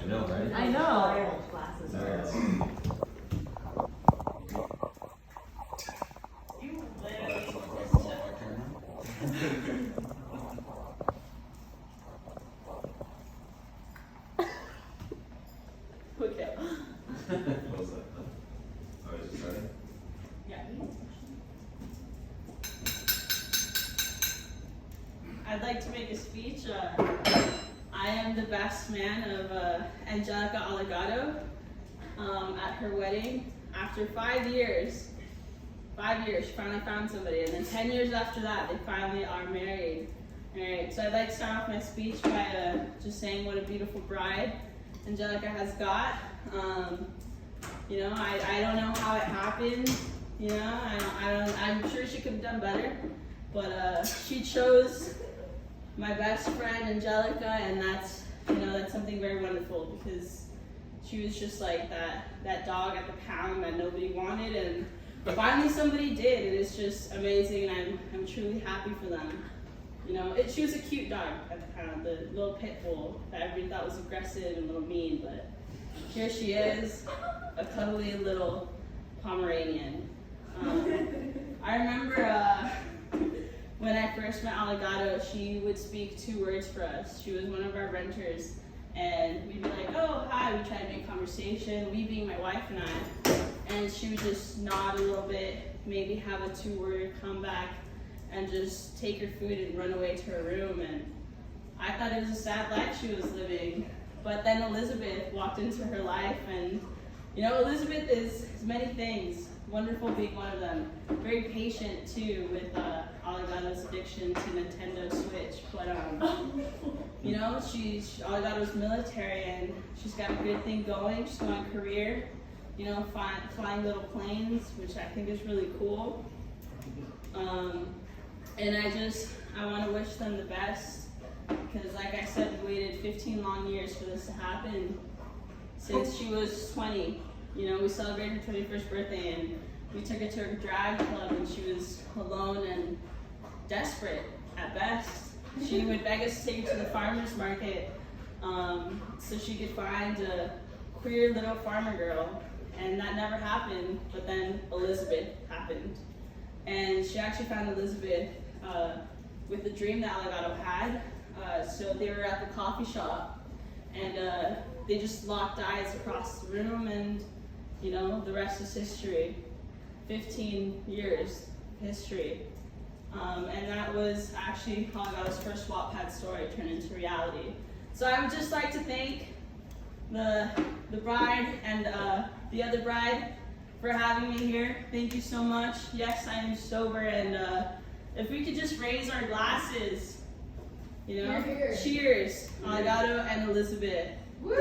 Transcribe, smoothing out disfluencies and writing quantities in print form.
I know, right? I know. Classes. Okay. What was that? Oh, is it starting? Yeah. I'd like to make a speech. I am the best man of Angelica Allegado at her wedding. After 5 years, she finally found somebody, and then 10 years after that, they finally are married. All right, so I'd like to start off my speech by just saying what a beautiful bride Angelica has got. You know, I don't know how it happened. You know, I'm sure she could have done better, but she chose my best friend Angelica, and that's something very wonderful, because she was just like that dog at the pound that nobody wanted, and finally somebody did, and it's just amazing, and I'm truly happy for them. You know, she was a cute dog at the pound, the little pit bull that everybody thought was aggressive and a little mean, but here she is, a cuddly little Pomeranian. I remember when I first met Allegado, she would speak 2 words for us. She was one of our renters, and we'd be like, oh, hi, we try to make conversation, we being my wife and I, and she would just nod a little bit, maybe have a 2-word comeback, and just take her food and run away to her room. And I thought it was a sad life she was living. But then Elizabeth walked into her life, and you know, Elizabeth is many things, wonderful being one of them. Very patient too with Allegado's addiction to Nintendo Switch. But you know, Allegado's military, and she's got a good thing going. She's got a career, you know, flying little planes, which I think is really cool. And I want to wish them the best, because like I said, we waited 15 long years for this to happen. Since she was 20, you know, we celebrated her 21st birthday, and we took her to her drag club, and she was alone and desperate at best. She would beg us to take her to the farmer's market so she could find a queer little farmer girl, and that never happened. But then Elizabeth happened, and she actually found Elizabeth with the dream that Allegado had. So they were at the coffee shop, and they just locked eyes across the room, and you know, the rest is history. 15 years history. And that was actually Allegado's first Wattpad story turned into reality. So I would just like to thank the bride and the other bride for having me here. Thank you so much. Yes, I am sober, and if we could just raise our glasses, you know, cheers, Allegado and Elizabeth. Woo!